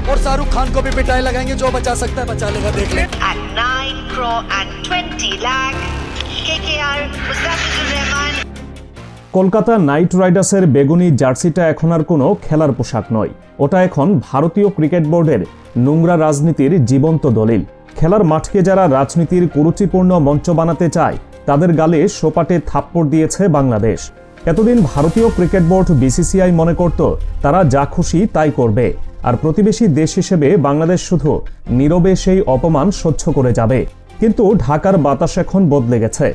और शाहरुख खान को भी पिटाई लगाएंगे, जो बचा सकता है बचा लेगा, देख ले। At 9 crore and 20 lakh, KKR Mustafizur Rahman. Kolkata Knight রাইডার্সের বেগুনি জার্সিটা এখন আর কোনো খেলার পোশাক নয়, ওটা এখন ভারতীয় ক্রিকেট বোর্ডের নোংরা রাজনীতির জীবন্ত দলিল। খেলার মাঠকে যারা রাজনীতির কুরুচিপূর্ণ মঞ্চ বানাতে চায় তাদের গালে সোপাটে থাপ্পড় দিয়েছে বাংলাদেশ। এতদিন ভারতীয় ক্রিকেট বোর্ড বিসিসিআই মনে করত তারা যা খুশি তাই করবে, আর প্রতিবেশী দেশ হিসেবে বাংলাদেশ শুধু নীরবে সেই অপমান সহ্য করে যাবে। কিন্তু ঢাকার বাতাস এখন বদলে গেছে,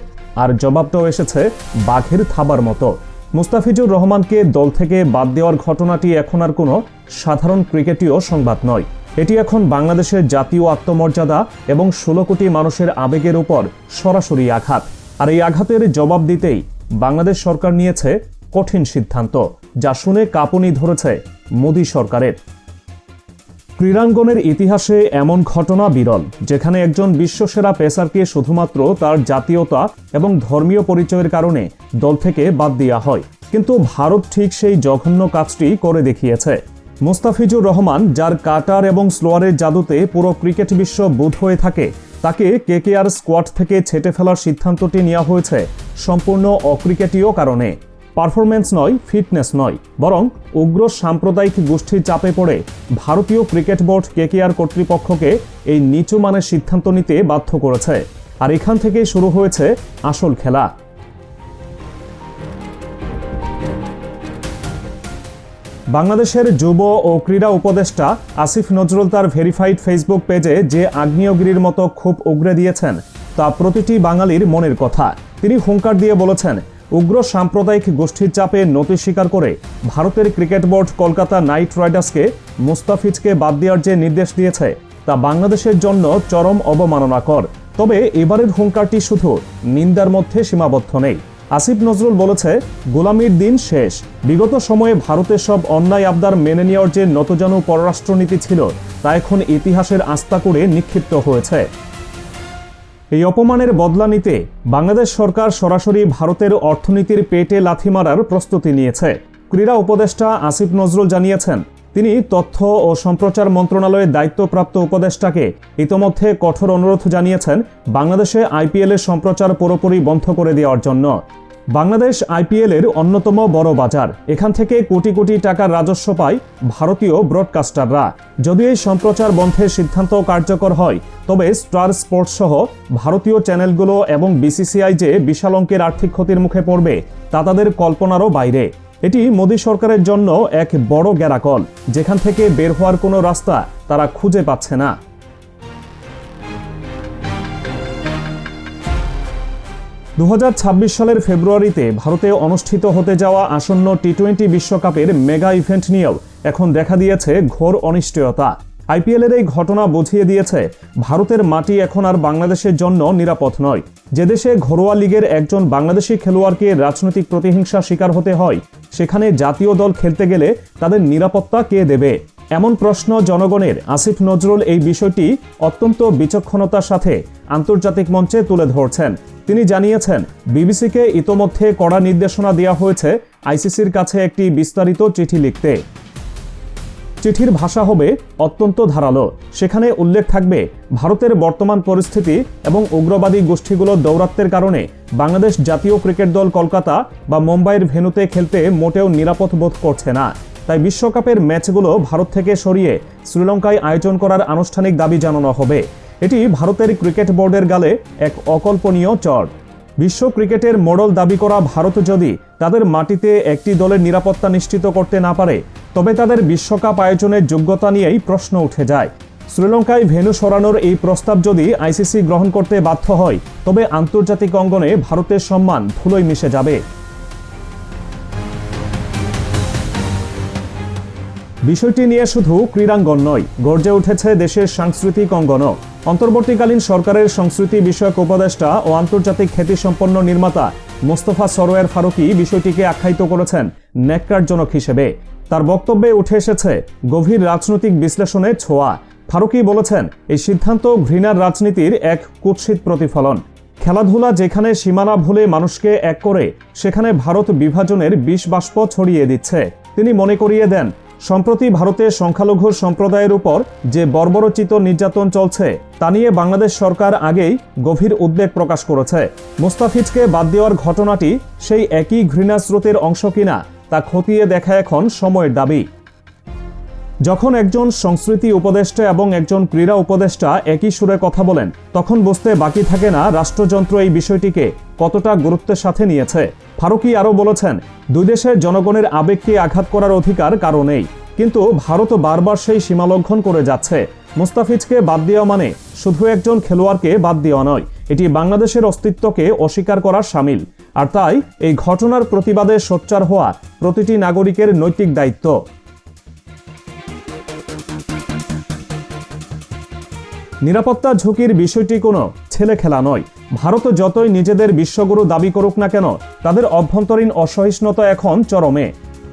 আর জবাবটাও এসেছে বাঘের থাবার মতো। মুস্তাফিজুর রহমানকে দল থেকে বাদ দেওয়ার ঘটনাটি এখন আর কোনো সাধারণ ক্রিকেটীয় সংবাদ নয়, এটি এখন বাংলাদেশের জাতীয় আত্মমর্যাদা এবং 16 কোটি মানুষের আবেগের উপর সরাসরি আঘাত। আর এই আঘাতের জবাব দিতেই বাংলাদেশ সরকার নিয়েছে কঠিন সিদ্ধান্ত, যা শুনে কাঁপুনি ধরেছে মোদী সরকারের। ক্রীড়াঙ্গনের ইতিহাসে এমন ঘটনা বিরল, যেখানে একজন বিশ্বসেরা পেসারকে শুধুমাত্র তার জাতীয়তা এবং ধর্মীয় পরিচয়ের কারণে দল থেকে বাদ দেওয়া হয়। কিন্তু ভারত ঠিক সেই জঘন্য কাজটি করে দেখিয়েছে। মুস্তাফিজুর রহমান, যার কাটার এবং স্লোয়ারের জাদুতে পুরো ক্রিকেট বিশ্ব বুঁদ হয়ে থাকে, তাকে কেকেআর স্কোয়াড থেকে ছেঁটে ফেলার সিদ্ধান্তটি নেওয়া হয়েছে সম্পূর্ণ অক্রিকেটীয় কারণে। পারফরম্যান্স নয়, ফিটনেস নয়, বরং উগ্র সাম্প্রদায়িক গোষ্ঠীর চাপে পড়ে ভারতীয় ক্রিকেট বোর্ড কেকেআর কর্তৃপক্ষকে এই নিচু মানের সিদ্ধান্ত নিতে বাধ্য করেছে। আর এখান থেকেই শুরু হয়েছে আসল খেলা। বাংলাদেশের যুব ও ক্রীড়া উপদেষ্টা আসিফ নজরুল তার ভেরিফাইড ফেসবুক পেজে যে আগ্নেয়গিরির মতো ক্ষোভ উগরে দিয়েছেন তা প্রতিটি বাঙালির মনের কথা। তিনি হুঙ্কার দিয়ে বলেছেন, উগ্র সাম্প্রদায়িক গোষ্ঠীর চাপে নতি স্বীকার করে ভারতের ক্রিকেট বোর্ড কলকাতা নাইট রাইডার্সকে মুস্তাফিজকে বাদ দেওয়ার যে নির্দেশ দিয়েছে তা বাংলাদেশের জন্য চরম অবমাননাকর। তবে এবারের হুঙ্কারটি শুধু নিন্দার মধ্যে সীমাবদ্ধ নেই। আসিফ নজরুল বলেছে, গোলামির দিন শেষ। বিগত সময়ে ভারতের সব অন্যায় আবদার মেনে নেওয়ার যে নতজানু পররাষ্ট্রনীতি ছিল তা এখন ইতিহাসের আস্থা করে নিক্ষিপ্ত হয়েছে। এই অপমানের বদলা নিতে বাংলাদেশ সরকার সরাসরি ভারতের অর্থনীতির পেটে লাথি মারার প্রস্তুতি নিয়েছে। ক্রীড়া উপদেষ্টা আসিফ নজরুল জানিয়েছেন, তিনি তথ্য ও সম্প্রচার মন্ত্রণালয়ের দায়িত্বপ্রাপ্ত উপদেষ্টাকে ইতোমধ্যে কঠোর অনুরোধ জানিয়েছেন বাংলাদেশে আইপিএল এর সম্প্রচার পুরোপুরি বন্ধ করে দেওয়ার জন্য। বাংলাদেশ আইপিএল এর অন্যতম বড় বাজার, এখান থেকে কোটি কোটি টাকার রাজস্ব পায় ভারতীয় ব্রডকাস্টাররা। যদি এই সম্প্রচার বন্ধের সিদ্ধান্ত কার্যকর হয়, তবে স্টার স্পোর্টস সহ ভারতীয় চ্যানেলগুলো এবং বিসিসিআই যে বিশাল অঙ্কের আর্থিক ক্ষতির মুখে পড়বে তা তাদের কল্পনারও বাইরে। এটি মোদী সরকারের জন্য এক বড় গ্যারাকল, যেখান থেকে বের হওয়ার কোনো রাস্তা তারা খুঁজে পাচ্ছে না। 2026 সালের ফেব্রুয়ারিতে ভারতে অনুষ্ঠিত হতে যাওয়া আসন্ন টি-20 বিশ্বকাপের মেগা ইভেন্ট নিয়েও এখন দেখা দিয়েছে ঘোর অনিশ্চয়তা। আইপিএলের এই ঘটনা বুঝিয়ে দিয়েছে ভারতের মাটি এখন আর বাংলাদেশের জন্য নিরাপদ নয়। যে দেশে ঘরোয়া লিগের একজন বাংলাদেশি খেলোয়াড়কে রাজনৈতিক প্রতিহিংসা শিকার হতে হয়, সেখানে জাতীয় দল খেলতে গেলে তাদের নিরাপত্তা কে দেবে? এমন প্রশ্ন জনগণের। আসিফ নজরুল এই বিষয়টি অত্যন্ত বিচক্ষণতার সাথে আন্তর্জাতিক মঞ্চে তুলে ধরছেন। তিনি জানিয়েছেন, বিবিসিকে ইতোমধ্যে কড়া নির্দেশনা দেওয়া হয়েছে আইসিসির কাছে একটি বিস্তারিত চিঠি লিখতে। চিঠির ভাষা হবে অত্যন্ত ধারালো। সেখানে উল্লেখ থাকবে ভারতের বর্তমান পরিস্থিতি এবং উগ্রবাদী গোষ্ঠীগুলোর দৌরাত্ম্যের কারণে বাংলাদেশ জাতীয় ক্রিকেট দল কলকাতা বা মুম্বাইয়ের ভেন্যুতে খেলতে মোটেও নিরাপদ বোধ করছে না। তাই বিশ্বকাপের ম্যাচগুলো ভারত থেকে সরিয়ে শ্রীলঙ্কায় আয়োজন করার আনুষ্ঠানিক দাবি জানানো হবে। এটি ভারতের ক্রিকেট বোর্ডের গালে এক অকল্পনীয় চড়। বিশ্ব ক্রিকেটের মডেল দাবি করা ভারত যদি তাদের মাটিতে একটি দলের নিরাপত্তা নিশ্চিত করতে না পারে, তবে তাদের বিশ্বকাপ আয়োজনের যোগ্যতা নিয়েই প্রশ্ন উঠে যায়। শ্রীলঙ্কায় ভেন্যু সরানোর এই প্রস্তাব যদি আইসিসি গ্রহণ করতে বাধ্য হয়, তবে আন্তর্জাতিক অঙ্গনে ভারতের সম্মান ধুলোয় মিশে যাবে। বিষয়টি নিয়ে শুধু ক্রীড়াঙ্গন নয়, গর্জে উঠেছে দেশের সাংস্কৃতিক অঙ্গনও। অন্তর্বর্তীকালীন সরকারের সংস্কৃতি বিষয়ক উপদেষ্টা ও আন্তর্জাতিক খ্যাতিসম্পন্ন নির্মাতা মোস্তফা সরোয়ার ফারুকী বিষয়টিকে আখ্যায়িত করেছেন ন্যাক্কারজনক হিসেবে। তার বক্তব্যে উঠে এসেছে গভীর রাজনৈতিক বিশ্লেষণের ছোঁয়া। ফারুকী বলেছেন, এই সিদ্ধান্ত ঘৃণার রাজনীতির এক কুৎসিত প্রতিফলন। খেলাধুলা যেখানে সীমানা ভুলে মানুষকে এক করে, সেখানে ভারত বিভাজনের বিষ বাষ্প ছড়িয়ে দিচ্ছে। তিনি মনে করিয়ে দেন, সম্প্রতি ভারতে সংখ্যালঘু সম্প্রদায়ের উপর যে বর্বরোচিত নির্যাতন চলছে তা নিয়ে বাংলাদেশ সরকার আগেই গভীর উদ্বেগ প্রকাশ করেছে। মুস্তাফিজকে বাদ দেওয়ার ঘটনাটি সেই একই ঘৃণাস্রোতের অংশ কিনা তা খতিয়ে দেখা এখন সময়ের দাবি। যখন একজন সংস্কৃতি উপদেষ্টা এবং একজন ক্রীড়া উপদেষ্টা একই সুরে কথা বলেন, তখন বুঝতে বাকি থাকে না রাষ্ট্রযন্ত্র এই বিষয়টিকে কতটা গুরুত্বের সাথে নিয়েছে। ফারুকী আরও বলেছেন, দুই দেশের জনগণের আবেগকে আঘাত করার অধিকার কারও নেই, কিন্তু ভারত বারবার সেই সীমালঙ্ঘন করে যাচ্ছে। মুস্তাফিজকে বাদ দেওয়া মানে শুধু একজন খেলোয়াড়কে বাদ দেওয়া নয়, এটি বাংলাদেশের অস্তিত্বকে অস্বীকার করার শামিল। আর তাই এই ঘটনার প্রতিবাদে সোচ্চার হওয়া প্রতিটি নাগরিকের নৈতিক দায়িত্ব। নিরাপত্তা ঝুঁকির বিষয়টি কোনো ছেলে খেলা নয়। ভারত যতই নিজেদের বিশ্বগুরু দাবি করুক না কেন, তাদের অভ্যন্তরীণ অসহিষ্ণুতা এখন চরমে।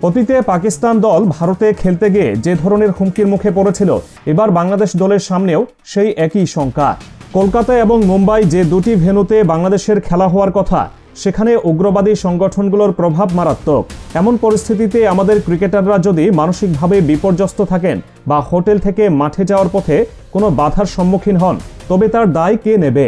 অতীতে পাকিস্তান দল ভারতে খেলতে গিয়ে যে ধরনের হুমকির মুখে পড়েছিল, এবার বাংলাদেশ দলের সামনেও সেই একই শঙ্কা। কলকাতা এবং মুম্বাই যে দুটি ভেন্যুতে বাংলাদেশের খেলা হওয়ার কথা, সেখানে উগ্রবাদী সংগঠনগুলোর প্রভাব মারাত্মক। এমন পরিস্থিতিতে আমাদের ক্রিকেটাররা যদি মানসিকভাবে বিপর্যস্ত থাকেন বা হোটেল থেকে মাঠে যাওয়ার পথে কোনো বাধার সম্মুখীন হন, তবে তার দায় কে নেবে?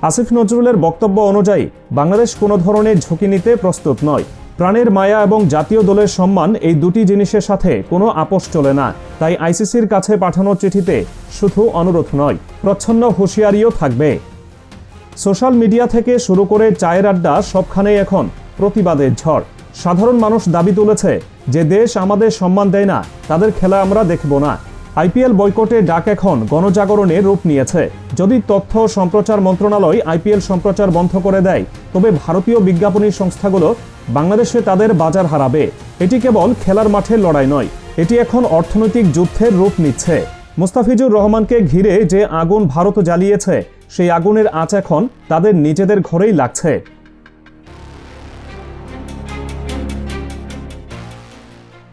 আসিফ নজরুলের বক্তব্য অনুযায়ী বাংলাদেশ কোনো ধরনের ঝুঁকি নিতে প্রস্তুত নয়। প্রাণের মায়া এবং জাতীয় দলের সম্মান, এই দুটি জিনিসের সাথে কোনো আপোষ চলে না। তাই আইসিসির কাছে পাঠানো চিঠিতে শুধু অনুরোধ নয়, প্রচ্ছন্ন হুঁশিয়ারিও থাকবে। সোশ্যাল মিডিয়া থেকে শুরু করে চায়ের আড্ডা, সবখানেই এখন প্রতিবাদের ঝড়। সাধারণ মানুষ দাবি তুলেছে, যে দেশ আমাদের সম্মান দেয় না, তাদের খেলা আমরা দেখব না। আইপিএল বয়কটের ডাক এখন গণজাগরণে রূপ নিয়েছে। যদি তথ্য ও সম্প্রচার মন্ত্রণালয় আইপিএল সম্প্রচার বন্ধ করে দেয়, তবে ভারতীয় বিজ্ঞাপনী সংস্থাগুলো বাংলাদেশে তাদের বাজার হারাবে। এটি কেবল খেলার মাঠের লড়াই নয়, এটি এখন অর্থনৈতিক যুদ্ধের রূপ নিচ্ছে। মুস্তাফিজুর রহমানকে ঘিরে যে আগুন ভারত জ্বালিয়েছে, সেই আগুনের আঁচ এখন তাদের নিজেদের ঘরেই লাগছে।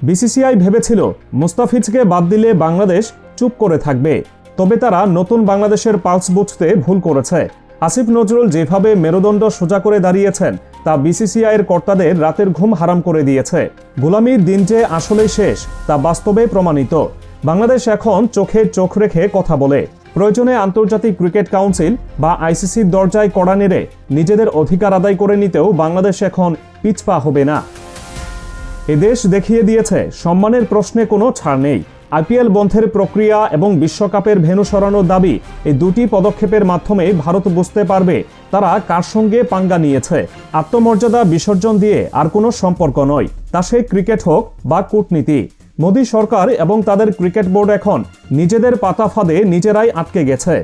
বিসিসিআই ভেবেছিল মুস্তাফিজকে বাদ দিলে বাংলাদেশ চুপ করে থাকবে, তবে তারা নতুন বাংলাদেশের পালস বুঝতে ভুল করেছে। আসিফ নজরুল যেভাবে মেরুদণ্ড সোজা করে দাঁড়িয়েছেন, তা বিসিসিআইয়ের কর্তাদের রাতের ঘুম হারাম করে দিয়েছে। গোলামির দিন যে আসলেই শেষ, তা বাস্তবে প্রমাণিত। বাংলাদেশ এখন চোখে চোখ রেখে কথা বলে। প্রয়োজনে আন্তর্জাতিক ক্রিকেট কাউন্সিল বা আইসিসির দরজায় কড়া নেড়ে নিজেদের অধিকার আদায় করে নিতেও বাংলাদেশ এখন পিছপা হবে না। এদেশ দেখিয়ে দিয়েছে, সম্মানের প্রশ্নে কোনো ছাড় নেই। আইপিএল বন্ধের প্রক্রিয়া এবং বিশ্বকাপের ভেন্যু সরানোর দাবি, এই দুটি পদক্ষেপের মাধ্যমে ভারত বুঝতে পারবে তারা কার সঙ্গে পাঙ্গা নিয়েছে। আত্মমর্যাদা বিসর্জন দিয়ে আর কোনো সম্পর্ক নয়, তা সে ক্রিকেট হোক বা কূটনীতি। মোদী সরকার এবং তাদের ক্রিকেট বোর্ড এখন নিজেদের পাতা ফাঁদে নিজেরাই আটকে গেছে।